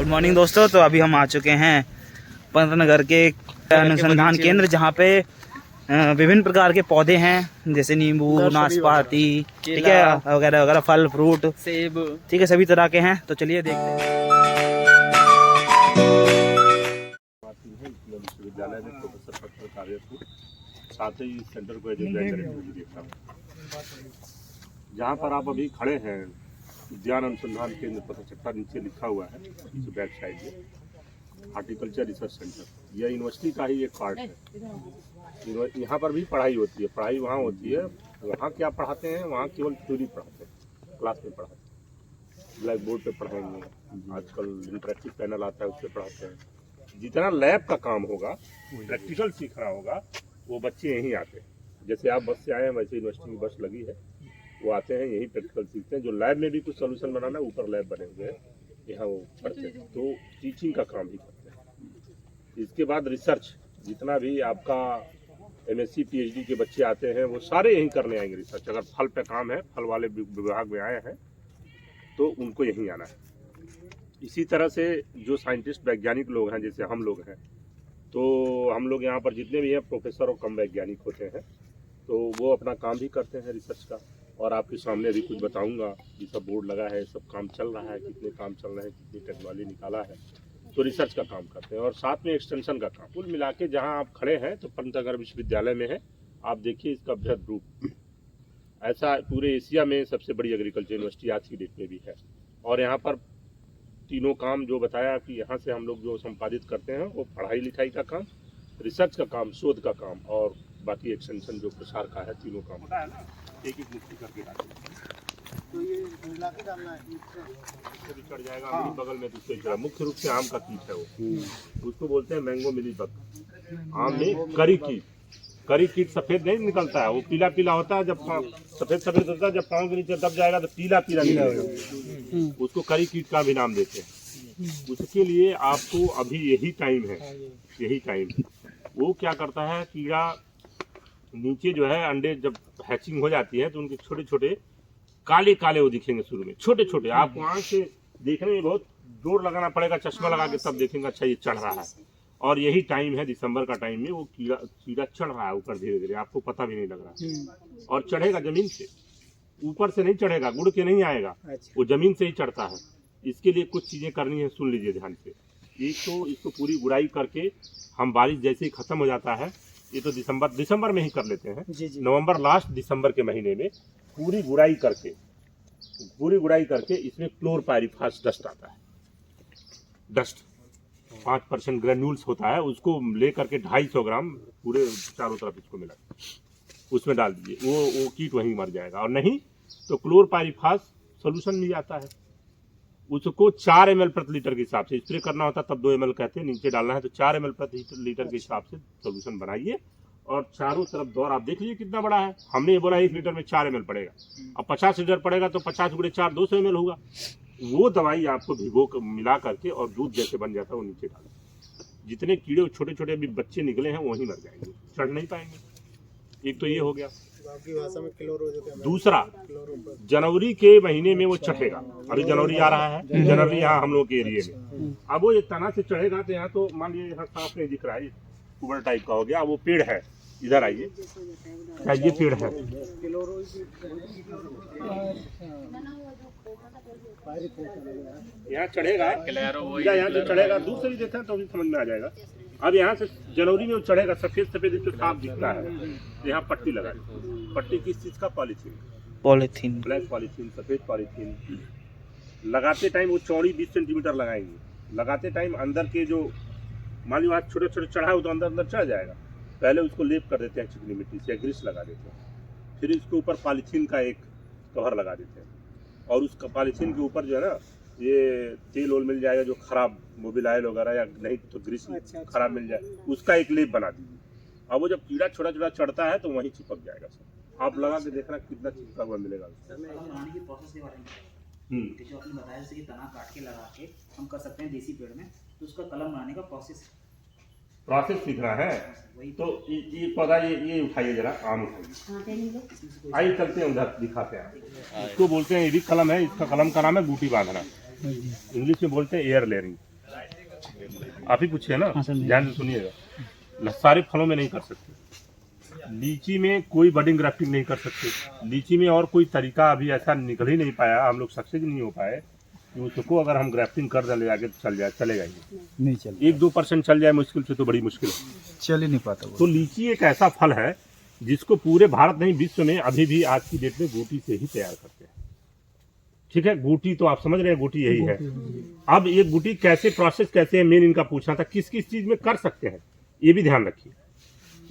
Good morning दोस्तों। तो अभी हम आ चुके हैं पंतनगर के अनुसंधान केंद्र, जहाँ पे विभिन्न प्रकार के पौधे हैं, जैसे नींबू, नाशपाती, ठीक है, वगैरह वगैरह, फल फ्रूट, सेब, ठीक है, सभी तरह के हैं। तो चलिए देखते हैं। विश्वविद्यालय में प्रोफेसर पद पर कार्यरत हूँ, साथ ही सेंटर को देखता हूँ। जहाँ पर आप अभी खड़े हैं, उद्यान अनुसंधान केंद्र पता नीचे लिखा हुआ है, बैक साइड में हार्टिकल्चर रिसर्च सेंटर। यह यूनिवर्सिटी का ही एक पार्ट है। यहाँ पर भी पढ़ाई होती है, पढ़ाई वहाँ होती है। वहाँ क्या पढ़ाते हैं? वहाँ केवल थ्योरी पढ़ाते हैं, क्लास में पढ़ाते हैं, ब्लैक बोर्ड पे पढ़ाएंगे। आजकल इंटरेक्टिव पैनल आता है, उस पर पढ़ाते हैं। जितना लैब का काम होगा, प्रैक्टिकल सीखना होगा, वो बच्चे यहीं आते हैं। जैसे आप बस से आए हैं, वैसे यूनिवर्सिटी की बस लगी है, वो आते हैं, यही प्रैक्टिकल सीखते हैं। जो लैब में भी कुछ सोल्यूशन बनाना, ऊपर लैब बने हुए हैं, यहाँ वो पढ़ते हैं। तो टीचिंग का काम भी करते हैं। इसके बाद रिसर्च, जितना भी आपका MSc PhD के बच्चे आते हैं, वो सारे यहीं करने आएंगे रिसर्च। अगर फल पे काम है, फल वाले विभाग में आए हैं, तो उनको यहीं आना है। इसी तरह से जो साइंटिस्ट वैज्ञानिक लोग हैं, जैसे हम लोग हैं, तो हम लोग यहाँ पर जितने भी हैं प्रोफेसर और कम वैज्ञानिक होते हैं, तो वो अपना काम भी करते हैं रिसर्च का। और आपके सामने भी कुछ बताऊंगा। ये सब बोर्ड लगा है, सब काम चल रहा है, कितने काम चल रहे हैं, कितनी टेक्नोलॉजी निकाला है, तो रिसर्च का काम करते हैं। और साथ में एक्सटेंशन का काम। कुल मिला के जहाँ आप खड़े हैं, तो पंतनगर विश्वविद्यालय में है। आप देखिए इसका बृहद रूप। ऐसा पूरे एशिया में सबसे बड़ी एग्रीकल्चर यूनिवर्सिटी आज की डेट में भी है। और यहाँ पर तीनों काम जो बताया कि यहाँ से हम लोग जो संपादित करते हैं, वो पढ़ाई लिखाई का काम, रिसर्च का काम, शोध का काम, और बाकी एक्सटेंशन जो प्रसार का है, तीनों काम होता है ना। एक एक मुट्ठी करके तो ये मिला के डालना है, भी चढ़ जाएगा। हाँ। बगल में दूसरे चढ़ा। मुख्य रूप से आम का कीट है वो, उसको बोलते हैं मैंगो मिलीबग। आम में करी कीट सफेद नहीं निकलता है, वो पीला पीला होता है। जब सफेद होता है, जब पाँव के नीचे दब जाएगा तो पीला पीला निकलेगा, उसको करी कीट का भी नाम देते हैं। उसके लिए आपको अभी यही टाइम है। वो क्या करता है, कीड़ा नीचे जो है, अंडे जब हैचिंग हो जाती है, तो उनके छोटे छोटे काले काले वो दिखेंगे शुरू में, छोटे छोटे। आपको आँख से देखने में बहुत जोर लगाना पड़ेगा, चश्मा लगा के तब देखेंगे अच्छा ये चढ़ रहा है। और यही टाइम है, दिसंबर का टाइम में, वो कीड़ा चढ़ रहा है ऊपर धीरे धीरे, आपको पता भी नहीं लग रहा है। और चढ़ेगा जमीन से, ऊपर से नहीं चढ़ेगा, गुड़ के नहीं आएगा, वो जमीन से ही चढ़ता है। इसके लिए कुछ चीजें करनी है, सुन लीजिए ध्यान से। एक तो इसको पूरी गुड़ाई करके, हम बारिश जैसे ही खत्म हो जाता है, ये तो दिसंबर में ही कर लेते हैं, नवंबर लास्ट दिसंबर के महीने में पूरी गुड़ाई करके इसमें क्लोरपाइरीफास डस्ट आता है। डस्ट 5% ग्रेन्यूल्स होता है, उसको ले करके 250 ग्राम पूरे चारों तरफ इसको मिला, उसमें डाल दीजिए। वो कीट वहीं मर जाएगा। और नहीं तो क्लोरपाइरीफास सोल्यूशन मिल जाता है, उसको 4 ml प्रति लीटर के हिसाब से स्प्रे करना होता है, तब 2 ml कहते हैं। नीचे डालना है तो 4 ml प्रति लीटर के हिसाब से सोल्यूशन बनाइए, और चारों तरफ दौर। आप देख लीजिए कितना बड़ा है। हमने ये बोला 1 लीटर में 4 ml पड़ेगा, अब 50 लीटर पड़ेगा तो 50 × 4 200 ml होगा। वो दवाई आपको भिगो मिला करके, और दूध जैसे बन जाता है, वो नीचे डालें। जितने कीड़े छोटे छोटे अभी बच्चे निकले हैं, वहीं मर जाएंगे, चढ़ नहीं पाएंगे। एक तो ये हो गया। दूसरा, जनवरी के महीने में वो चढ़ेगा। अभी जनवरी आ रहा है, जनवरी यहाँ हम लोग के एरिए में। अब वो एक तना से चढ़ेगा, तो यहाँ तो मान लीजिए यहाँ साफ नहीं दिख रहा है, कुबर टाइप का हो गया। वो पेड़ है, इधर आइए, ये पेड़ है, यहाँ चढ़ेगा, यहाँ से चढ़ेगा, दूर से भी देखा तो भी समझ में आ जाएगा। अब यहाँ से जनवरी में वो चढ़ेगा, सफेद इसको साफ दिखता है। यहाँ पट्टी लगा, पट्टी किस चीज का? पॉलीथीन, ब्लैक पॉलीथीन, सफेद पॉलीथीन। लगाते टाइम वो चौड़ी 20 सेंटीमीटर लगाएंगे। लगाते टाइम अंदर के जो मान ली वहाँ छोटे छोटे चढ़ा हो, तो अंदर चढ़ जाएगा। पहले उसको लेप कर देते हैं चिकनी मिट्टी से, ग्रीस लगा देते हैं। फिर इसके ऊपर पॉलीथीन का एक कवर लगा देते हैं, और उस पॉलीथीन के ऊपर जो है ना, ये तेल ओल मिल जाएगा, जो खराब मोबिल ऑयल वगैरह, या नहीं तो ग्रीस खराब मिल जाए, उसका एक लेप बना दीजिए। अब वो जब कीड़ा छोटा छोटा चढ़ता है, तो वहीं चिपक जाएगा सब। आप लगा के देखना कितना चिपका हुआ मिलेगा। जो आपने बताया, जैसे कि तना काट के लगा के हम कर सकते हैं देसी पेड़ में, तो उसका कलम बनाने का प्रोसेस सीख रहा है। तो ये पौधा ये उठाइए जरा, आम उठाइए, आइए चलते हैं उधर, दिखाते हैं। इसको बोलते हैं, ये भी कलम है, इसका कलम का नाम है बूटी बांधना। इंग्लिश में बोलते हैं एयर लेयरिंग। आप ही पूछिए ना, हाँ सर, ध्यान से सुनिएगा। सारे फलों में नहीं कर सकते, लीची में कोई बडिंग ग्राफ्टिंग नहीं कर सकते, लीची में और कोई तरीका अभी ऐसा निकल ही नहीं पाया, हम लोग सक्सेस नहीं हो पाए कि उसको अगर हम ग्राफ्टिंग कर डाले आगे चलेगा ही नहीं चल 1-2% चल जाए मुश्किल से, तो बड़ी मुश्किल है, चल ही नहीं पाता वो। तो लीची एक ऐसा फल है जिसको पूरे भारत नहीं विश्व में अभी भी आज की डेट में गूटी से ही तैयार करते हैं। ठीक है, गूटी तो आप समझ रहे हैं, गूटी यही है। अब ये गूटी कैसे प्रोसेस कैसे है, मेन इनका पूछना था, किस किस चीज में कर सकते हैं ये भी ध्यान रखिए।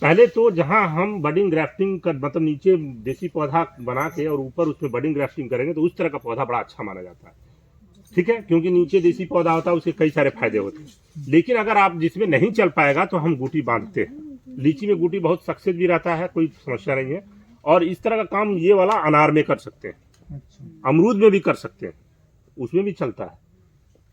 पहले तो जहां हम बडिंग ग्राफ्टिंग कर मतलब नीचे देसी पौधा बना के और ऊपर उसमें बडिंग ग्राफ्टिंग करेंगे तो उस तरह का पौधा बड़ा अच्छा माना जाता है। ठीक है, क्योंकि नीचे देसी पौधा होता है उसके कई सारे फायदे होते हैं। लेकिन अगर आप जिसमें नहीं चल पाएगा तो हम गूटी बांधते हैं। लीची में गूटी बहुत सक्सेस भी रहता है, कोई समस्या नहीं है। और इस तरह का काम ये वाला अनार में कर सकते हैं, अमरूद में भी कर सकते हैं, उसमें भी चलता है।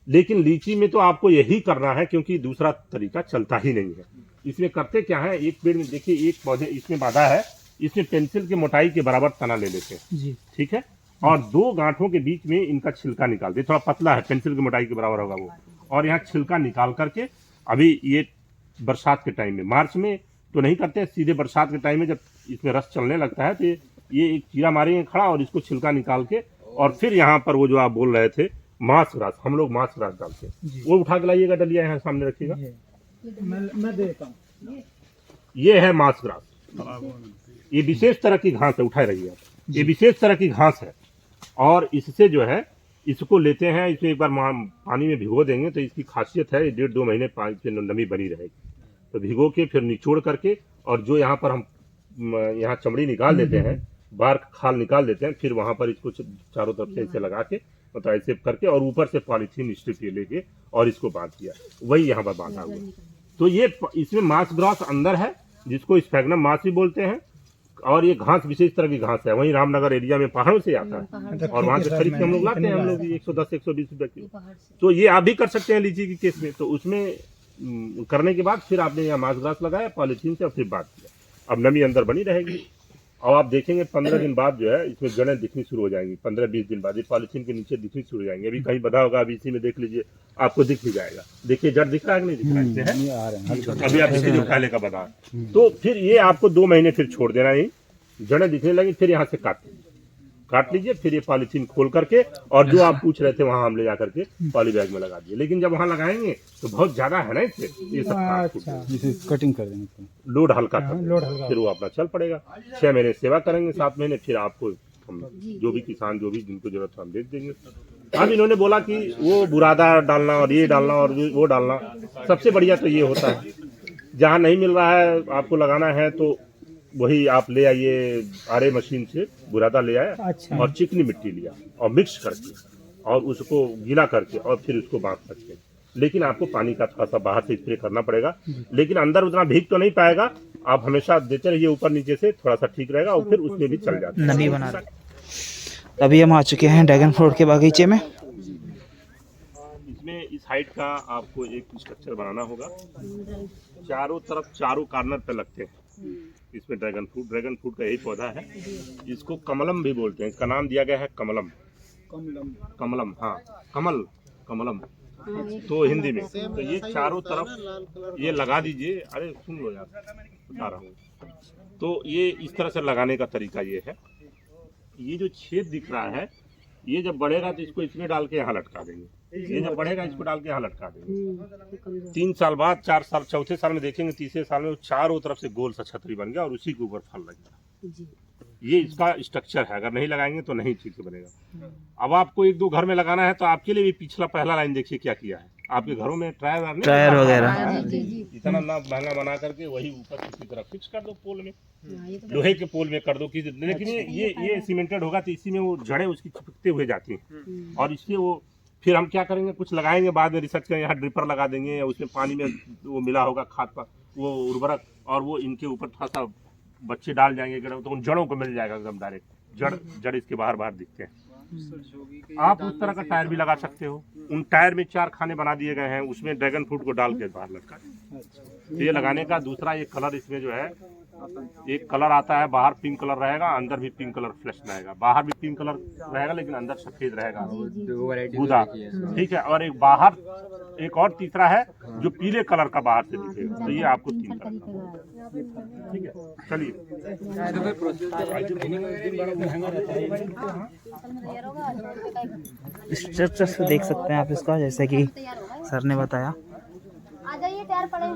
लेकिन लीची में तो आपको यही करना है क्योंकि दूसरा तरीका चलता ही नहीं है। इसमें करते क्या है, एक पेड़ में देखिए एक पौधे इसमें बांधा है, इसमें पेंसिल की मोटाई के बराबर तना ले लेते हैं जी। ठीक है, और 2 गांठों के बीच में इनका छिलका निकाल दे, थोड़ा पतला है, पेंसिल की मोटाई के बराबर होगा वो, और यहाँ छिलका निकाल करके अभी ये बरसात के टाइम में, मार्च में तो नहीं करते, सीधे बरसात के टाइम में जब इसमें रस चलने लगता है तो ये एक चीरा मारेंगे खड़ा और इसको छिलका निकाल के, और फिर यहाँ पर वो जो आप बोल रहे थे मांस ग्रास, हम लोग मांस ग्रास डालते हैं, वो उठा के लाइएगा, डलिया यहाँ सामने रखिएगा, मैं देता हूँ। ये है मांस ग्रास, ये विशेष तरह की घास है, उठाए रहिए आप, ये विशेष तरह की घास है। और इससे जो है इसको लेते हैं, इसमें एक बार पानी में भिगो देंगे तो इसकी खासियत है 1.5-2 महीने पानी से नमी बनी रहेगी। तो भिगो के फिर निचोड़ करके, और जो यहाँ पर हम यहाँ चमड़ी निकाल देते हैं, बाहर खाल निकाल देते हैं, फिर वहां पर इसको चारों तरफ से ऐसे लगा के मतलब ऐसे करके, और ऊपर से पॉलीथीन स्ट्रिप ये लेके और इसको बांध दिया, वही यहाँ पर बांधा हुआ। तो ये इसमें मांस ग्रास अंदर है जिसको स्फैग्नम मास भी बोलते हैं, और ये घास विशेष तरह की घास है, वहीं रामनगर एरिया में पहाड़ों से आता है और वहां से खरीद के हम लोग लाते हैं, हम लोग 110-120 रुपए किलो। तो ये आप भी कर सकते हैं लीची की केस में। तो उसमें करने के बाद फिर आपने यहाँ मांस ग्रास लगाया पॉलीथीन से और फिर बांध दिया, अब नमी अंदर बनी रहेगी। और आप देखेंगे 15 दिन बाद जो है इसमें जड़ें दिखनी शुरू हो जाएंगी, 15-20 दिन बाद ये पॉलीथीन के नीचे दिखनी शुरू हो जाएंगे। अभी कहीं बधा होगा, अभी इसी में देख लीजिए, आपको दिख भी जाएगा। देखिए जड़ दिख रहा है कि नहीं दिख रहा है, अभी आप इसी जो काले का बधा। तो फिर ये आपको 2 महीने फिर छोड़ देना, ही जड़ें दिखने लगी, फिर यहाँ से काट लीजिए, फिर ये पॉलीथीन खोल करके, और जो आप पूछ रहे थे वहां हम ले जा करके पॉली बैग में लगा दिए। लेकिन जब वहां लगाएंगे तो बहुत ज्यादा है ना इससे, ये सब कटिंग कर देंगे, लोड हल्का कर, फिर वो अपना चल पड़ेगा। 6 महीने सेवा करेंगे, 7 महीने फिर आपको हम जो भी किसान जो भी जिनको जरूरत है हम बेच देंगे। अब इन्होंने बोला कि वो बुरादा डालना और ये डालना और वो डालना, सबसे बढ़िया तो ये होता है जहाँ नहीं मिल रहा है आपको लगाना है तो वही आप ले आइए, आरे मशीन से बुरादा ले आया, अच्छा। और चिकनी मिट्टी लिया और मिक्स करके और उसको गीला करके और फिर उसको बांध सकते हैं। लेकिन आपको पानी का थोड़ा सा बाहर से स्प्रे करना पड़ेगा, लेकिन अंदर उतना भीग तो नहीं पाएगा। आप हमेशा देते रहिए ऊपर नीचे से, थोड़ा सा ठीक रहेगा और फिर उसमें भी चल जाता है। नमी बना रहे। अभी हम आ चुके हैं ड्रैगन फ्रूट के बागीचे में। इसमें इस हाइट का आपको एक स्ट्रक्चर बनाना होगा, चारों तरफ चारों कॉर्नर पे लगते हैं। इसमें ड्रैगन फ्रूट का यही पौधा है, इसको कमलम भी बोलते हैं, इसका नाम दिया गया है कमलम, हाँ कमलम तो हिंदी में। तो ये चारों तरफ ये लगा दीजिए, अरे सुन लो यार बता रहा हूँ। तो ये इस तरह से लगाने का तरीका ये है, ये जो छेद दिख रहा है ये जब बढ़ेगा तो इसको इसमें डाल के यहाँ लटका देंगे, ये जब बढ़ेगा इसको डाल के यहाँ लटका देंगे। 3 साल बाद, 4 साल, चौथे साल में देखेंगे, तीसरे साल में चारों तरफ से गोल सा छतरी बन गया और उसी के ऊपर फल लगेगा। ये इसका स्ट्रक्चर है, अगर नहीं लगाएंगे तो नहीं ठीक से बनेगा। अब आपको 1-2 घर में लगाना है तो आपके लिए भी पिछला पहला लाइन देखिए क्या किया है। आपके घरों में टायर वगैरह इतना ना महंगा बना करके वही ऊपर किसी तरह फिक्स कर दो, पोल में, लोहे के पोल में कर दो। लेकिन ये सीमेंटेड होगा तो इसी में वो जड़ें उसकी चिपकते हुए जाती हैं और इससे वो फिर हम क्या करेंगे, कुछ लगाएंगे बाद में रिसर्च करेंगे, यहाँ ड्रिपर लगा देंगे या उसमें पानी में वो मिला होगा खाद का वो उर्वरक, और वो इनके ऊपर थोड़ा सा बच्चे डाल जाएंगे तो उन जड़ों को मिल जाएगा एकदम डायरेक्ट, जड़ इसके बाहर दिखते हैं। आप उस तरह का टायर भी लगा सकते हो, उन टायर में 4 खाने बना दिए गए हैं, उसमें ड्रैगन फ्रूट को डाल के बाहर लटका। तो ये लगाने का दूसरा ये कलर इसमें जो है एक कलर आता है, बाहर पिंक कलर रहेगा, अंदर भी पिंक कलर फ्लैश रहेगा, बाहर भी पिंक कलर रहेगा लेकिन अंदर सफेद रहेगा गुदा, ठीक है। और एक बाहर एक और तीसरा है जो पीले कलर का बाहर से दिखेगा। तो ये आपको 3 कलर का, ठीक है। चलिए स्ट्रक्चर से देख सकते हैं आप इसका, जैसे कि सर ने बताया। आ जाइए, तैयार पड़े हैं।